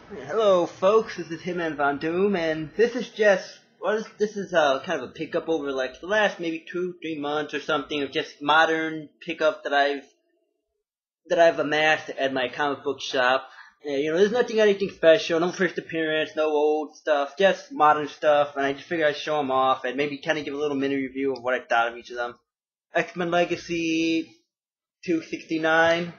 Hello, folks. This is Hitmanvondoom, and this is just this is kind of a pickup over like the last maybe 2-3 months or something of just modern pickup that I've amassed at my comic book shop. There's anything special, no first appearance, no old stuff, just modern stuff, and I just figured I'd show them off and maybe kind of give a little mini review of what I thought of each of them. X-Men Legacy 269.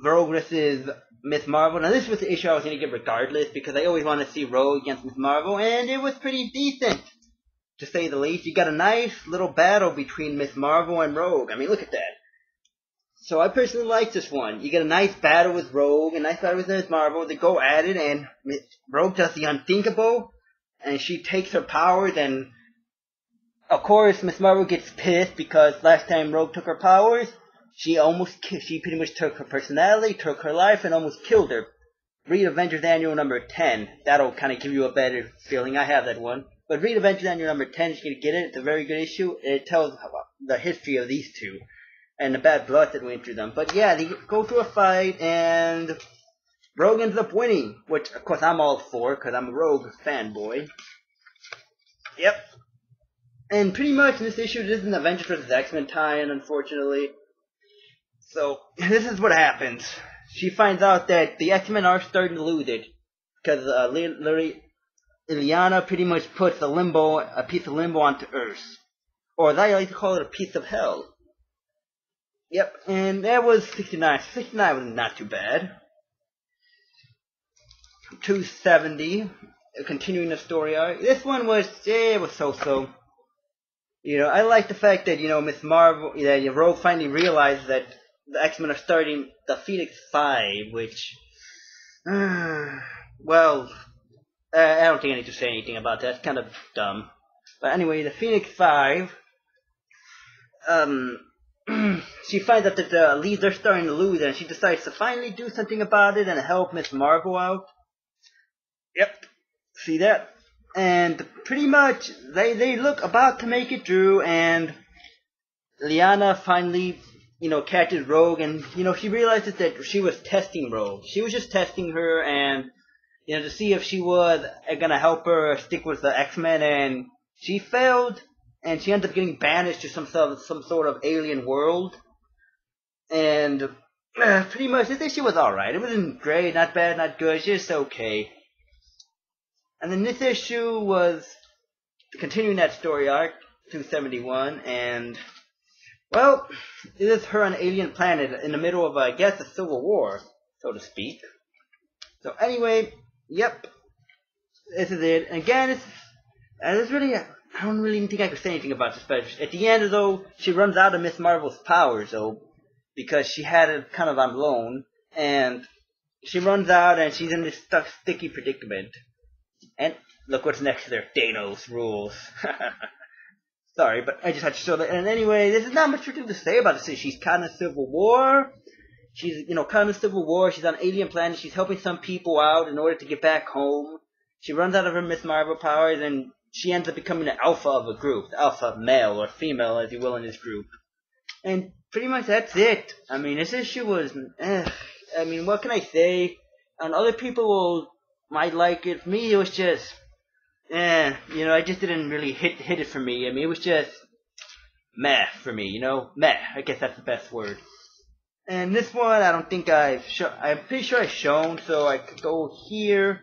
Rogue vs. Ms.Marvel. Now this was the issue I was going to give regardless because I always wanted to see Rogue against Ms.Marvel, and it was pretty decent, to say the least. You got a nice little battle between Ms.Marvel and Rogue. I mean, look at that. So I personally like this one. You get a nice battle with Rogue, a nice battle with Ms.Marvel. They go at it, and Rogue does the unthinkable, and she takes her powers, and of course Ms.Marvel gets pissed because last time Rogue took her powers, she pretty much took her personality, took her life, and almost killed her. Read Avengers Annual number 10. That'll kind of give you a better feeling. I have that one. But read Avengers Annual number 10, you're going to get it. It's a very good issue. It tells the history of these two and the bad blood that went through them. But yeah, they go through a fight, and Rogue ends up winning, which, of course, I'm all for, because I'm a Rogue fanboy. Yep. And pretty much in this issue, this is an Avengers vs. X-Men tie-in, unfortunately. So, this is what happens. She finds out that the X-Men are starting to lose it. Because Illyana pretty much puts a piece of limbo onto Earth. Or as I like to call it, a piece of hell. Yep, and that was 69. 69 was not too bad. 270, continuing the story arc. This one was, it was so-so. I like the fact that, Ms.Marvel, Rogue finally realized that the X-Men are starting the Phoenix 5, which, well, I don't think I need to say anything about that. It's kind of dumb. But anyway, the Phoenix 5, she finds out that the leads are starting to lose, and she decides to finally do something about it and help Ms.Marvel out. Yep, see that? And pretty much, they look about to make it through, and Liana finally catches Rogue, and, she realizes that she was testing Rogue. She was just testing her, and, to see if she was gonna help her stick with the X-Men, and she failed, and she ended up getting banished to some sort of alien world. And, pretty much, this issue was alright. It wasn't great, not bad, not good, just okay. And then this issue was continuing that story arc, 271, and, well, it is her on an alien planet in the middle of, I guess, a civil war, so to speak. So anyway, yep, this is it. And again, I don't really think I could say anything about this, but at the end, though, she runs out of Ms.Marvel's powers, though, because she had it kind of on loan, and she runs out, and she's in this sticky predicament. And look what's next there. Thanos rules. Sorry, but I just had to show that. And anyway, there's not much to say about this. She's caught in a civil war. She's, caught in a civil war. She's on an alien planet. She's helping some people out in order to get back home. She runs out of her Ms.Marvel powers, and she ends up becoming the alpha of a group. The alpha male, or female, as you will, in this group. And pretty much that's it. I mean, this issue was, I mean, what can I say? And other people might like it. For me, it was just, I just didn't really hit it for me. I mean, it was just meh for me, meh. I guess that's the best word. And this one, I don't think I'm pretty sure I've shown, so I could go here.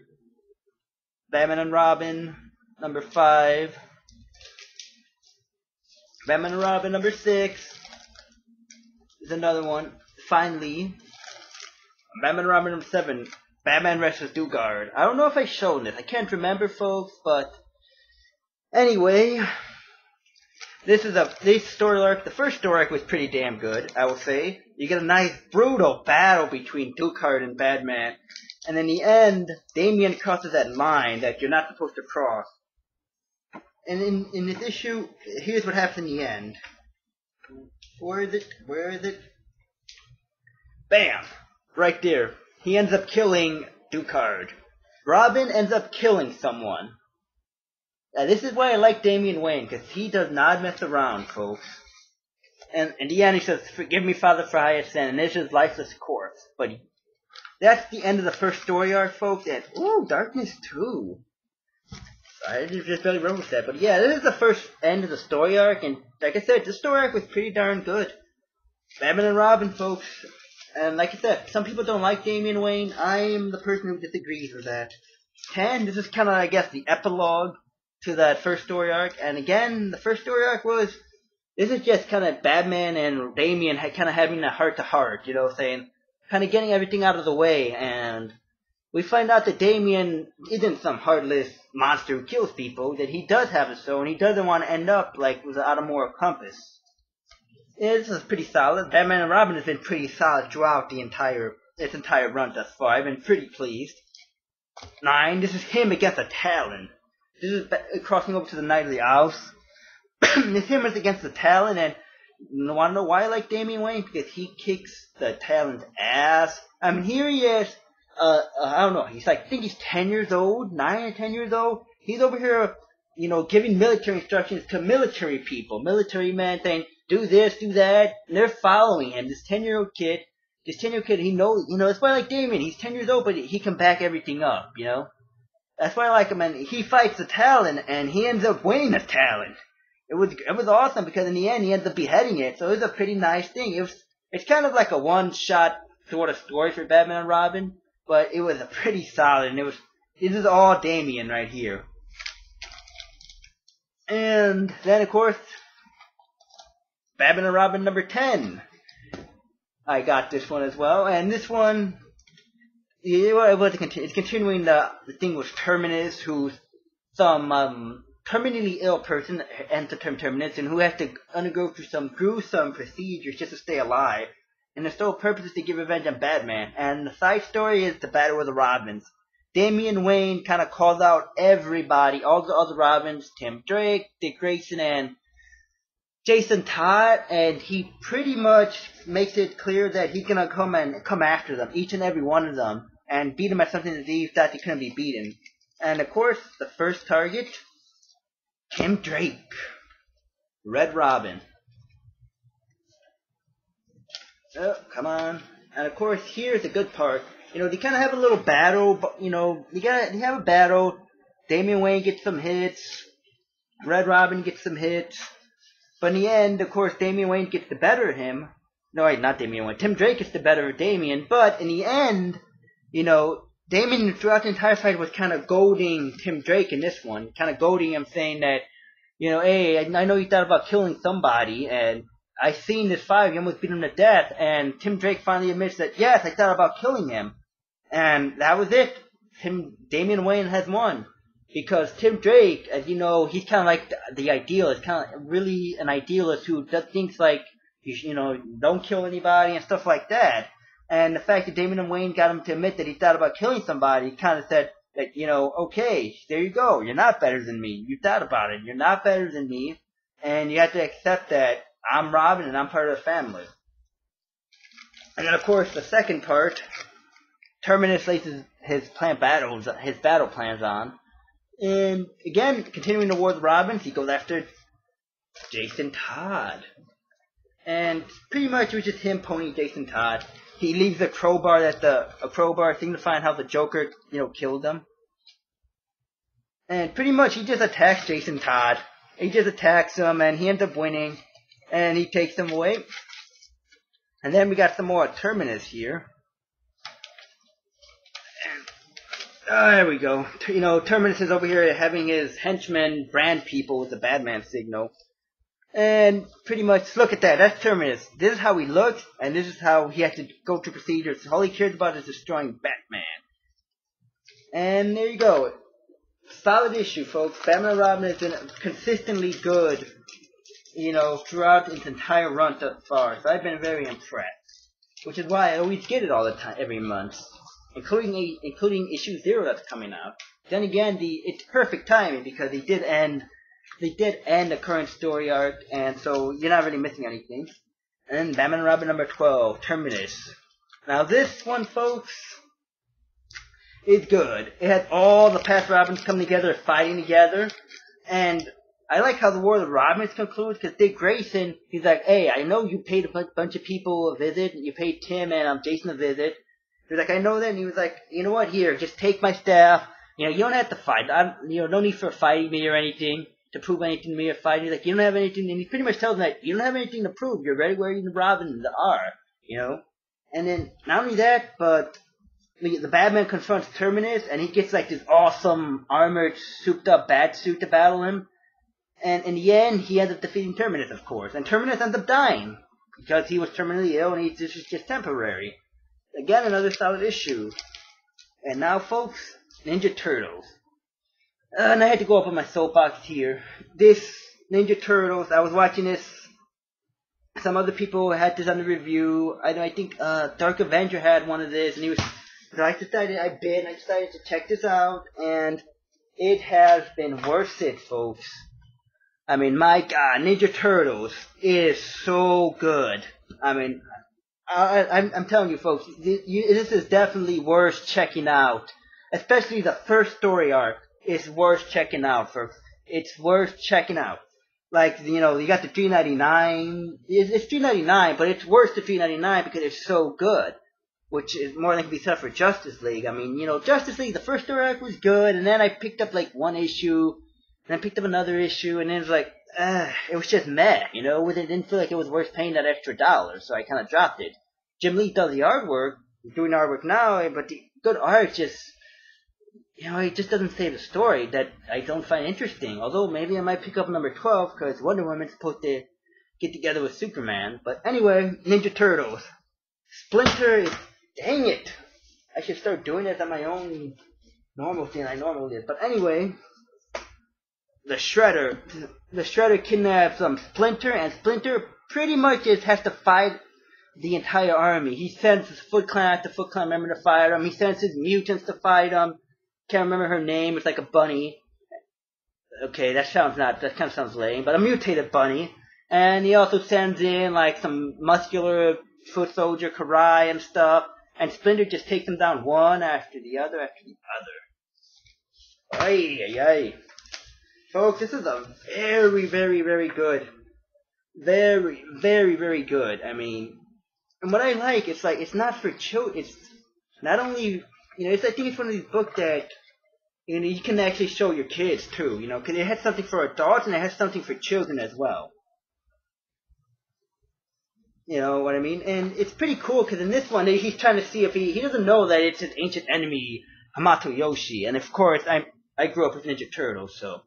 Batman and Robin, number 5. Batman and Robin, number 6. Is another one. Finally, Batman and Robin, number 7. Batman vs. Dugard. I don't know if I've shown this. I can't remember, folks, but anyway, this story arc. The first story arc was pretty damn good, I will say. You get a nice, brutal battle between Dugard and Batman, and in the end, Damian crosses that line that you're not supposed to cross. And in this issue, here's what happens in the end. Where is it? Bam! Right there. He ends up killing Dugard. Robin ends up killing someone. Now, this is why I like Damian Wayne, because he does not mess around, folks. And in the end, he says, "Forgive me, Father, for I have sinned," and this is lifeless corpse. But that's the end of the first story arc, folks. And ooh, Darkness 2. I just really wrote that, but yeah, this is the first end of the story arc, and like I said, the story arc was pretty darn good. Batman and Robin, folks, and like I said, some people don't like Damian Wayne. I am the person who disagrees with that. 10, this is kind of, I guess, the epilogue to that first story arc, and again, the first story arc was, this is just kind of Batman and Damian kind of having a heart-to-heart, you know, saying, kind of getting everything out of the way, and we find out that Damian isn't some heartless monster who kills people, that he does have a soul, and he doesn't want to end up like without a moral compass. Yeah, this is pretty solid. Batman and Robin has been pretty solid throughout its entire run thus far. I've been pretty pleased. 9, this is him against a Talon. This is crossing over to the Night of the Owls. This him is against the Talon, and you want to know why I like Damian Wayne? Because he kicks the Talon's ass. I mean, here he is. I don't know, he's like, I think he's 10 years old, 9 or 10 years old. He's over here, you know, giving military instructions to military people, military men, saying, do this, do that, and they're following him. This 10-year-old kid, he knows, you know, that's why I like Damian. He's 10 years old, but he can back everything up, you know. That's why I like him, and he fights the Talon, and he ends up winning the Talon. It was awesome, because in the end, he ends up beheading it, so it was a pretty nice thing. It's kind of like a one-shot sort of story for Batman and Robin, but it was a pretty solid, and this is all Damian right here. And then, of course, Batman and Robin number 10. I got this one as well, and this one, it's continuing the thing with Terminus, who's some terminally ill person, hence the term Terminus, and who has to undergo through some gruesome procedures just to stay alive. And the sole purpose is to get revenge on Batman. And the side story is the Battle of the Robins. Damian Wayne kind of calls out everybody, all the other Robins, Tim Drake, Dick Grayson, and Jason Todd, and he pretty much makes it clear that he's gonna come after them, each and every one of them, and beat them at something that he thought he couldn't be beaten. And of course, the first target, Tim Drake, Red Robin. Oh, come on. And of course, here's the good part. You know, they kind of have a little battle, but, you know, they have a battle. Damian Wayne gets some hits. Red Robin gets some hits. But in the end, of course, Damian Wayne gets the better of him. No, wait, not Damian Wayne. Tim Drake gets the better of Damian. But in the end, you know, Damian throughout the entire fight was kind of goading Tim Drake in this one. Kind of goading him, saying that, you know, hey, I know you thought about killing somebody, and I seen this fight, you almost beat him to death, and Tim Drake finally admits that, yes, I thought about killing him. And that was it. Damian Wayne has won. Because Tim Drake, as you know, he's kind of like the idealist, kind of really an idealist who does things like, you know, don't kill anybody and stuff like that. And the fact that Damian Wayne got him to admit that he thought about killing somebody, he kind of said that, you know, okay, there you go, you're not better than me. You thought about it. You're not better than me. And you have to accept that I'm Robin and I'm part of the family. And then, of course, the second part, Terminus lays his battle plans on. And again, continuing the war with Robins, he goes after Jason Todd. And pretty much it was just him ponying Jason Todd. He leaves a crowbar signifying how the Joker, you know, killed him. And pretty much he just attacks Jason Todd. He just attacks him and he ends up winning. And he takes him away. And then we got some more Terminus here. There we go. You know, Terminus is over here having his henchmen brand people with the Batman signal. And pretty much, look at that. That's Terminus. This is how he looks, and this is how he has to go through procedures. All he cares about is destroying Batman. And there you go. Solid issue, folks. Batman and Robin has been consistently good, you know, throughout its entire run thus far. So I've been very impressed. Which is why I always get it all the time, every month. Including issue 0 that's coming out. Then again, it's perfect timing because they did end the current story arc, and so you're not really missing anything. And Batman and Robin number 12, Terminus. Now this one, folks, is good. It has all the past Robins coming together, fighting together, and I like how the War of the Robins concludes, because Dick Grayson, he's like, hey, I know you paid a bunch of people a visit, you paid Tim and Jason a visit, He was like, I know that, and he was like, you know what, here, just take my staff. You know, you don't have to fight. No need for fighting me or anything, to prove anything to me or fighting. He's like, you don't have anything, and he pretty much tells him that, you don't have anything to prove. You're ready wearing the Robin and the R, you know? And then, not only that, but the Batman confronts Terminus, and he gets like this awesome armored, souped-up bat suit to battle him. And in the end, he ends up defeating Terminus, of course. And Terminus ends up dying, because he was terminally ill, and this is just temporary. Again, another solid issue. And now, folks, Ninja Turtles. And I had to go up on my soapbox here. This Ninja Turtles, I was watching this. Some other people had this on the review. I think Dark Avenger had one of this, and he was. So I decided to check this out, and it has been worth it, folks. I mean, my God, Ninja Turtles is so good. I mean, I'm telling you, folks, this is definitely worth checking out. Especially the first story arc is worth checking out, folks. It's worth checking out. Like, you know, you got the $3.99. It's $3.99, but it's worth the $3.99 because it's so good. Which is more than can be said for Justice League. I mean, you know, Justice League, the first story arc was good, and then I picked up like one issue, and I picked up another issue, and then it was like, it was just meh, you know? It didn't feel like it was worth paying that extra $1, so I kind of dropped it. Jim Lee does the artwork, he's doing artwork now, but the good art just, you know, it just doesn't save the story that I don't find interesting. Although maybe I might pick up number 12, because Wonder Woman's supposed to get together with Superman. But anyway, Ninja Turtles. Splinter is, dang it! I should start doing this on my own normal thing I normally did. But anyway, the Shredder kidnaps Splinter, and Splinter pretty much just has to fight the entire army. He sends his Foot Clan after Foot Clan member to fight him. He sends his mutants to fight him. Can't remember her name. It's like a bunny. Okay, that kind of sounds lame, but a mutated bunny. And he also sends in like some muscular foot soldier, Karai and stuff. And Splinter just takes them down one after the other after the other. Ay, ay, ay. Folks, this is a very, very, very good. Very, very, very good. I mean, and what I like, it's like, it's not for children. It's not only, you know, I think it's one of these books that, you know, you can actually show your kids too, you know, because it has something for adults and it has something for children as well. You know what I mean? And it's pretty cool because in this one, he's trying to see if he doesn't know that it's his ancient enemy, Hamato Yoshi. And of course, I grew up with Ninja Turtles, so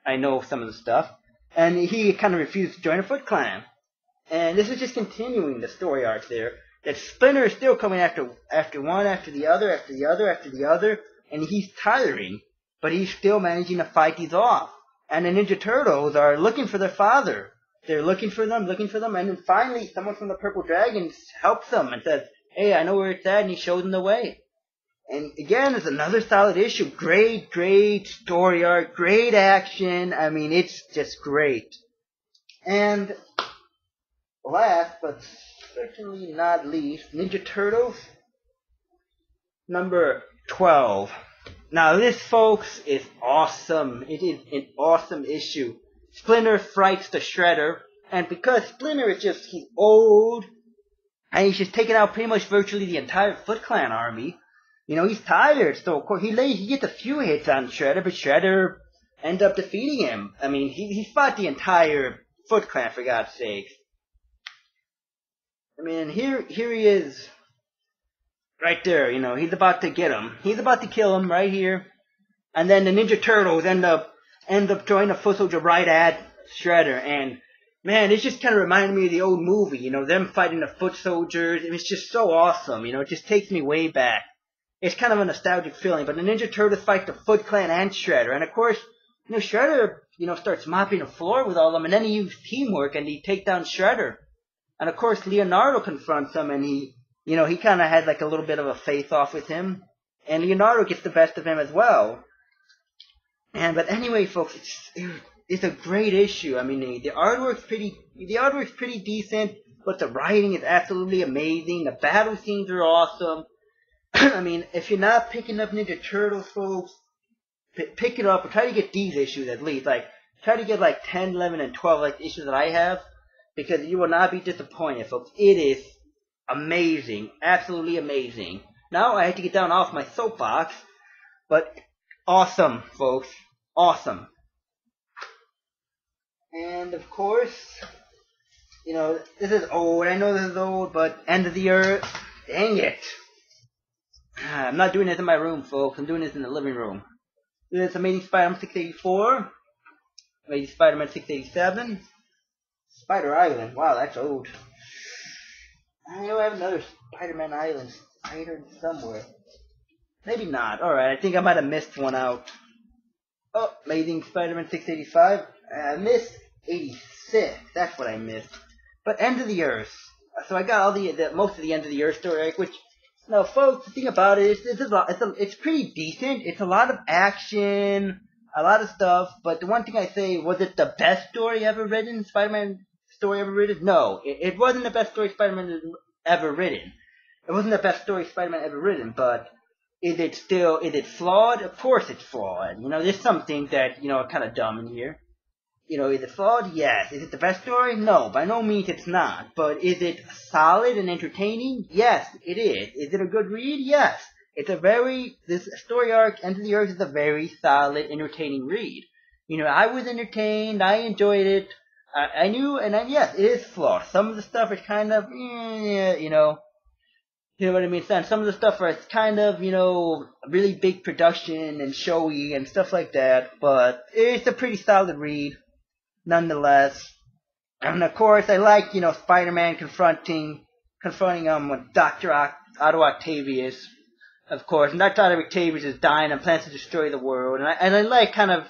I know some of the stuff. And he kind of refused to join the Foot Clan. And this is just continuing the story arc there. That Splinter is still coming after one, after the other, after the other, after the other. And he's tiring, but he's still managing to fight these off. And the Ninja Turtles are looking for their father. They're looking for them, and then finally someone from the Purple Dragons helps them and says, hey, I know where it's at, and he shows them the way. And again, it's another solid issue. Great, great story arc, great action. I mean, it's just great. And last, but certainly not least, Ninja Turtles number 12. Now this, folks, is awesome. It is an awesome issue. Splinter fights the Shredder, and because Splinter is just, he's old, and he's just taken out pretty much virtually the entire Foot Clan army, you know, he's tired, so of course he gets a few hits on Shredder, but Shredder ends up defeating him. I mean, he fought the entire Foot Clan, for God's sake. I mean, here he is, right there, you know, he's about to get him. He's about to kill him right here, and then the Ninja Turtles end up joining the foot soldier right at Shredder, and man, it just kind of reminded me of the old movie, you know, them fighting the foot soldiers. It was just so awesome, you know, it just takes me way back. It's kind of a nostalgic feeling, but the Ninja Turtles fight the Foot Clan and Shredder, and of course, you know, Shredder, you know, starts mopping the floor with all of them, and then he uses teamwork, and he take down Shredder. And of course, Leonardo confronts him, and he kind of had like a little bit of a face-off with him, and Leonardo gets the best of him as well. But anyway, folks, it's a great issue. I mean, the artwork's pretty decent, but the writing is absolutely amazing. The battle scenes are awesome. I mean, if you're not picking up Ninja Turtles, folks, pick it up or try to get these issues at least. Like, try to get like 10, 11, and 12 like the issues that I have, because you will not be disappointed, folks. It is amazing, absolutely amazing. Now I had to get down off my soapbox, but awesome, folks, awesome. And of course, this is old. I know this is old, but End of the Earth. Dang it! I'm not doing this in my room, folks. I'm doing this in the living room. This is Amazing Spider-Man 684, Amazing Spider-Man 687, Spider Island. Wow, that's old. I know I have another Spider-Man Island spider somewhere. Maybe not. Alright, I think I might have missed one out. Oh, Amazing Spider-Man 685. I missed 86. That's what I missed. But End of the Earth. So I got all the most of the End of the Earth story, which, now, folks, the thing about it is, it's pretty decent. It's a lot of action, a lot of stuff. But the one thing I say, was it the best story ever written? Spider-Man story ever written? No, it wasn't the best story Spider-Man ever written. It wasn't the best story Spider-Man ever written. But is it flawed? Of course it's flawed. There's something that are kind of dumb in here. Is it flawed? Yes. Is it the best story? No, by no means it's not. But is it solid and entertaining? Yes, it is. Is it a good read? Yes. This story arc, End of the Earth, is a very solid, entertaining read. I was entertained, I enjoyed it, yes, it is flawed. Some of the stuff is kind of, you know what I mean? Some of the stuff is kind of, really big production and showy and stuff like that, but it's a pretty solid read. Nonetheless, and of course, I like, Spider-Man confronting Dr. Otto Octavius, of course, and Dr. Otto Octavius is dying and plans to destroy the world, and I like kind of,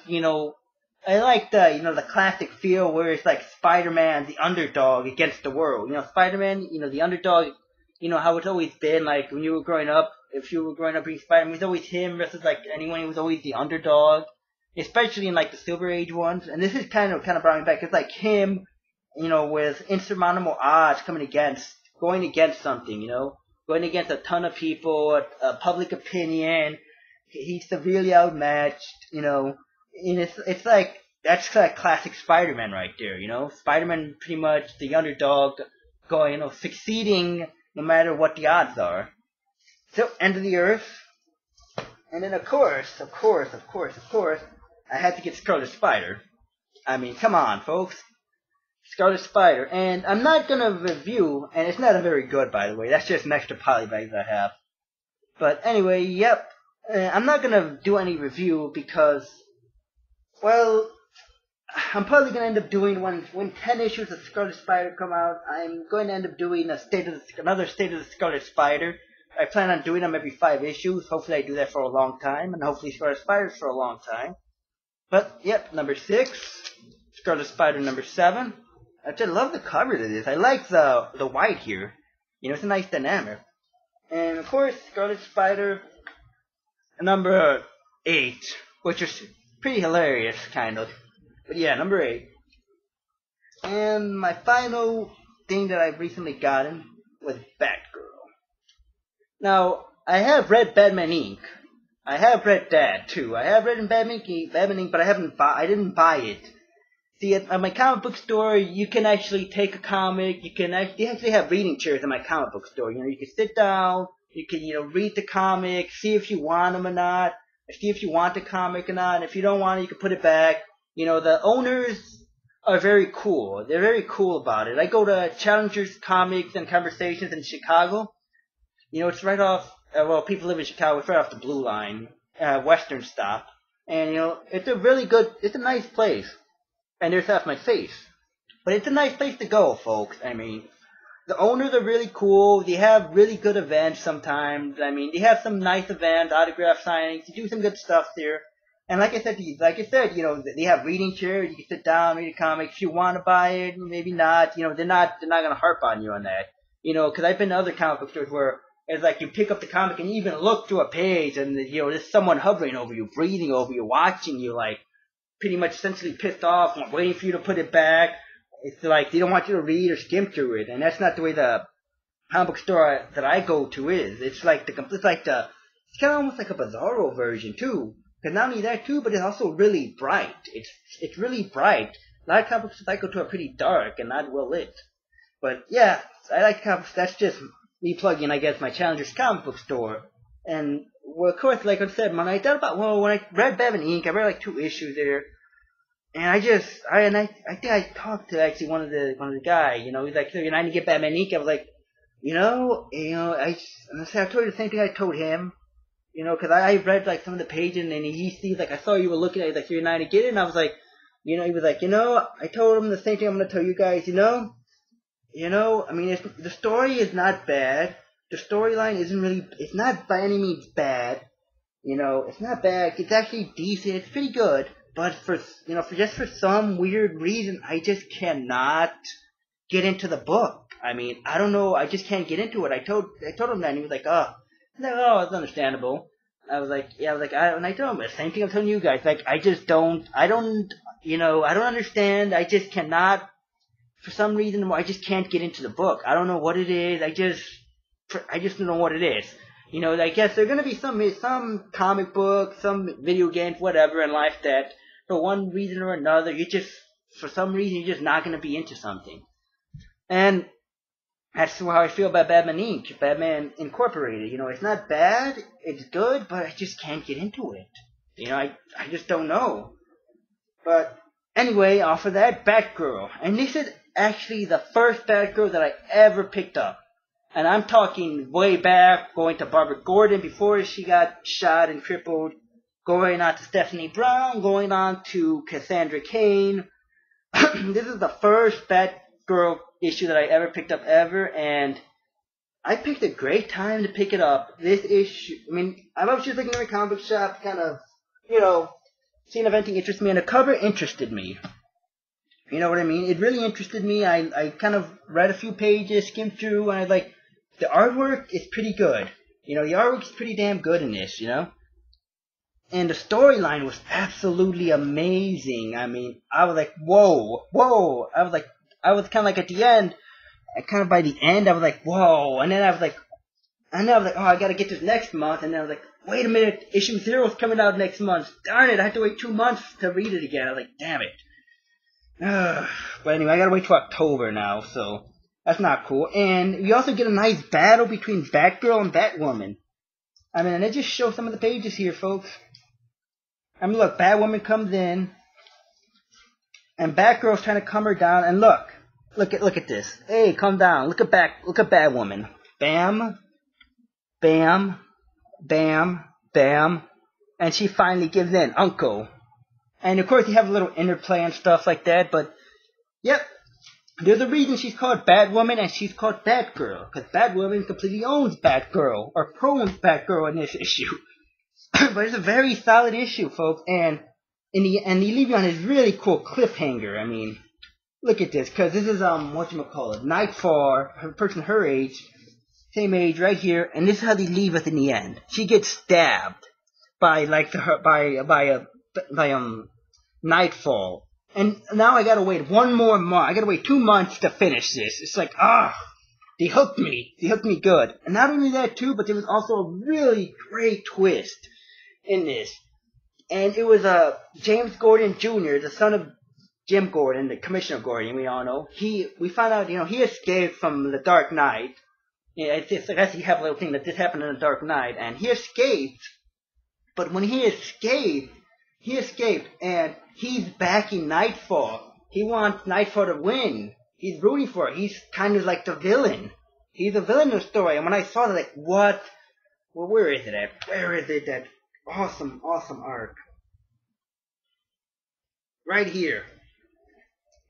I like the classic feel where it's like Spider-Man, the underdog against the world. Spider-Man, the underdog, how it's always been, like, when you were growing up, if you were growing up being Spider-Man, it was always him versus, like, anyone who was always the underdog. Especially in, like, the Silver Age ones. And this is kind of brought me back. It's like him, with insurmountable odds going against something, going against a ton of people, public opinion. He's severely outmatched, and it's like, that's like classic Spider-Man right there, Spider-Man pretty much the underdog going, succeeding no matter what the odds are. So, End of the Earth. And then of course, I had to get Scarlet Spider. I mean, come on, folks. Scarlet Spider. And I'm not going to review, and it's not a very good, by the way. That's just an extra polybags I have. But anyway, yep. I'm not going to do any review because, well, I'm probably going to end up doing, when 10 issues of Scarlet Spider come out, I'm going to end up doing another State of the Scarlet Spider. I plan on doing them every 5 issues. Hopefully I do that for a long time, and hopefully Scarlet Spider's for a long time. But, yep, number 6, Scarlet Spider number 7. I just love the cover to this. I like the white here. It's a nice dynamic. And, of course, Scarlet Spider number 8, which is pretty hilarious, kind of. But, yeah, number 8. And my final thing that I've recently gotten was Batgirl. Now, I have read Batman Inc. I have read that too. I have read in Batman Inc., but I didn't buy it. See, at my comic book store, you can actually take a comic. They actually have reading chairs in my comic book store. You can sit down. You can, read the comic, see if you want them or not, see if you want the comic or not. If you don't want it, you can put it back. The owners are very cool. They're very cool about it. I go to Challenger's Comics and Conversations in Chicago. It's right off. People live in Chicago. It's right off the Blue Line, Western stop. And, it's a nice place. And there's half my face. But it's a nice place to go, folks. I mean, the owners are really cool. They have really good events sometimes. I mean, they have some nice events, autograph signings. They do some good stuff there. And like I said, they have reading chairs. You can sit down, read a comic. If you want to buy it, maybe not. They're not going to harp on you on that. Because I've been to other comic book stores where it's like you pick up the comic and you even look through a page and, there's someone hovering over you, breathing over you, watching you, like, pretty much essentially pissed off, waiting for you to put it back. It's like they don't want you to read or skim through it. And that's not the way the comic book store that I go to is. It's kind of almost like a Bizarro version, too. Because not only that, too, but it's also really bright. It's really bright. A lot of comic books I go to are pretty dark and not well lit. But, yeah, I like comics. That's just, plug-in, I guess, my Challenger's comic book store. And, well, of course, like I said, when I thought about, well, when I read Batman Inc., I read like 2 issues there. And I think I talked to actually one of the guy, he's like, so you're not gonna get Batman Inc. I was like, I told you the same thing I told him, cause I read like some of the pages and he's like, I saw you were looking at it, like, you're not gonna get it, and I was like, he was like, I told him the same thing I'm gonna tell you guys, I mean, the story is not bad, the storyline it's not by any means bad, it's not bad, it's actually decent, it's pretty good. But for some weird reason, I just cannot get into the book. I mean, I don't know, I just can't get into it. I told him that, and he was like, oh, it's understandable. I was like, and I told him the same thing I'm telling you guys. Like, I don't understand. I just cannot, for some reason, I just can't get into the book. I don't know what it is. I just don't know what it is. I guess there are gonna be some comic books, some video games, whatever in life that, for one reason or another, for some reason, you're just not gonna be into something. And that's how I feel about Batman Inc., Batman Incorporated. It's not bad, it's good, but I just can't get into it. I just don't know. But anyway, off of that, Batgirl. And this is actually the first Batgirl that I ever picked up. And I'm talking way back, going to Barbara Gordon before she got shot and crippled, going on to Stephanie Brown, going on to Cassandra Cain. This is the first Batgirl issue that I ever picked up ever, and I picked a great time to pick it up. This issue, I mean, I was just looking in the comic book shop, kind of, seeing if anything interested me, and the cover interested me. You know what I mean? It really interested me. I kind of read a few pages, skimmed through, and I was like, the artwork is pretty good. The artwork is pretty damn good in this, And the storyline was absolutely amazing. I mean, I was like, whoa. I was kind of like at the end, kind of by the end, I was like, whoa. And then I was like, oh, I gotta get this next month. And then I was like, wait a minute, issue 0 is coming out next month. Darn it, I have to wait 2 months to read it again. I was like, damn it. But anyway, I gotta wait till October now, so that's not cool. And we also get a nice battle between Batgirl and Batwoman. I mean, and it just shows some of the pages here, folks. I mean, look, Batwoman comes in, and Batgirl's trying to calm her down, and look at this. Hey, calm down. Look at Batwoman. Bam, bam, bam, bam, and she finally gives in, Uncle. And of course, you have a little interplay and stuff like that, but yep, there's a reason she's called Batwoman and she's called Batgirl, because Batwoman completely owns Batgirl, or owns Batgirl in this issue. But it's a very solid issue, folks, and they leave you on this really cool cliffhanger. I mean, look at this, because this is, Nightfall, a person her age, same age right here, and this is how they leave us in the end. She gets stabbed by, Nightfall. And now I gotta wait 1 more month. I gotta wait 2 months to finish this. It's like, they hooked me. They hooked me good. And not only that too, but there was also a really great twist in this. And it was, James Gordon Jr., the son of Jim Gordon, the Commissioner Gordon, we all know. We found out, he escaped from the Dark Knight. Yeah, I guess you have a little thing that this happened in the Dark Knight. And he escaped. But when he escaped, and he's backing Nightfall. He wants Nightfall to win. He's rooting for it. He's kind of like the villain. He's the villain in the story. And when I saw that, like, what? Well, where is it at? Where is it? That awesome arc. Right here.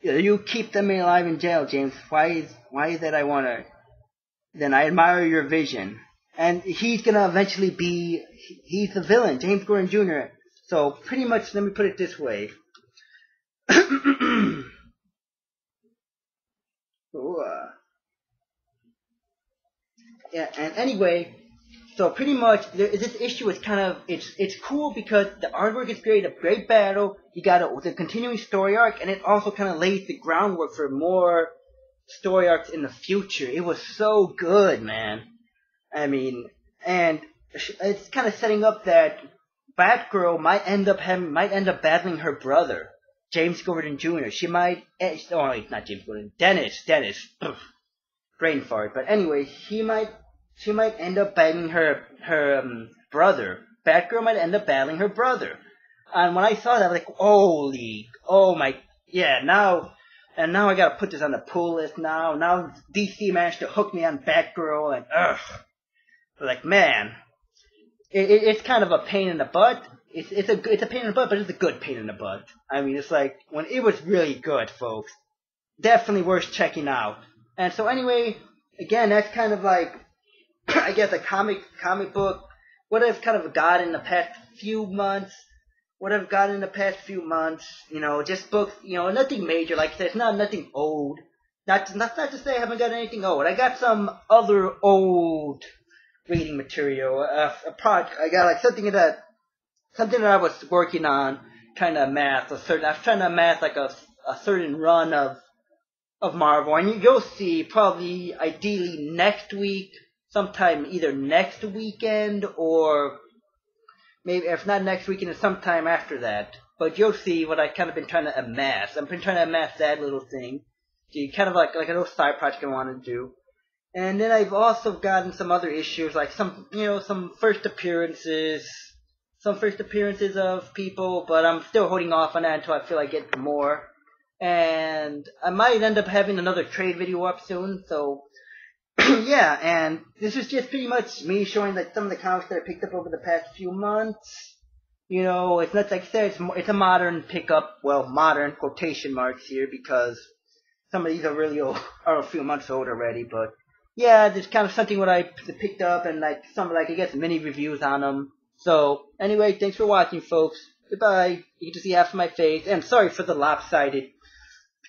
You keep them alive in jail, James. Why is that I want to? Then I admire your vision. And he's going to eventually he's the villain, James Gordon Jr., So, pretty much, let me put it this way. Yeah, and anyway, so pretty much, this issue is kind of, it's cool because the artwork is great, a great battle, you got the continuing story arc, and it also kind of lays the groundwork for more story arcs in the future. It was so good, man. I mean, and it's kind of setting up that Batgirl might end up battling her brother, James Gordon Jr. She might, not James Gordon, Dennis, brain fart. But anyway, he might she might end up battling her brother. Batgirl might end up battling her brother. And when I saw that, I was like, holy, oh my, yeah, now I gotta put this on the pull list now. Now DC managed to hook me on Batgirl, and like, man, it's kind of a pain in the butt. It's a pain in the butt, but it's a good pain in the butt. I mean, it's like, when it was really good, folks. Definitely worth checking out. And so anyway, again, that's kind of like, I guess, a comic book. What I've kind of got in the past few months. You know, just books, you know, nothing major. Like I said, it's nothing old. Not to say I haven't got anything old. I got some other old reading material. I got like something that I was working on, trying to amass I was trying to amass like a certain run of Marvel, and you'll see probably ideally next week, sometime either next weekend or maybe if not next weekend, it's sometime after that. But you'll see what I kind of been trying to amass. I've been trying to amass that little thing. So kind of like a little side project I want to do. And then I've also gotten some other issues, like some first appearances of people, but I'm still holding off on that until I feel I get more. And I might end up having another trade video up soon, so yeah, and this is just pretty much me showing like some of the comics that I picked up over the past few months. You know, it's not like I said, it's a modern pickup, well, modern quotation marks here, because some of these are really old, are a few months old already, but yeah, there's kind of something what I picked up, and like some, like, I guess, mini reviews on them. So anyway, thanks for watching, folks. Goodbye. You get to see half of my face, and sorry for the lopsided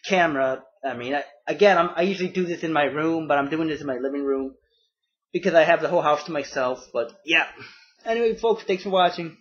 camera. I mean, I usually do this in my room, but I'm doing this in my living room because I have the whole house to myself. But yeah. Anyway, folks, thanks for watching.